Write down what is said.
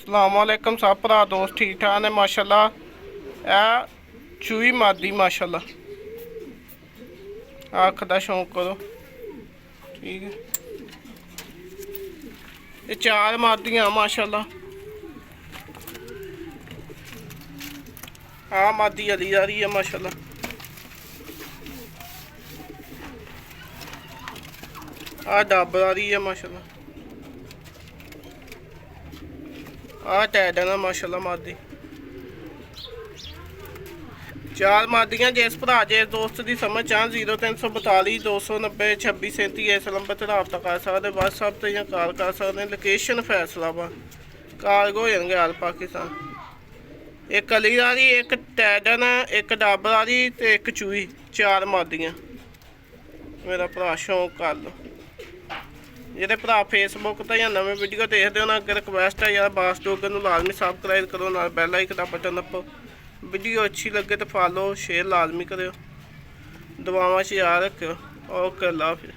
अस्सलामुअलैकुम सब भरा दोस्त ठीक ठाक ने माशाल्लाह। ए चूई मादी माशाल्लाह, अख का शौक करो ठीक है। ये चार मादियां माशाल्लाह। हाँ मादी अली आ रही है माशाल्लाह। डब आ रही है माशाल्लाह। टैडन है माशाल्लाह मादी। चार मादियां जिस भरा जिस दोस्त की समझ चाह 0342 290 2637 इस नंबर पर रबता कर सकते। व्हाट्सअप तो कॉल कर सकते। लोकेशन फैसलाबाद, कार्गो हो जाएंगे आल पाकिस्तान। एक अली आ रही, एक टैडन, एक डब आ रही तो एक चूई। चार मादियां। मेरा भरा शौक कर लो। ਜਿਹੜੇ ਭਰਾ फेसबुक तो या नवे वीडियो देखते हो ना, अगर रिक्वेस्ट है यार बास डोगर को लाजमी सबसक्राइब करो, ना बैल आइकन का बटन दबाओ। वीडियो अच्छी लगे तो फॉलो शेयर लाजमी करो। दुआवां च याद रखो। ओके अल्लाह हाफिज़।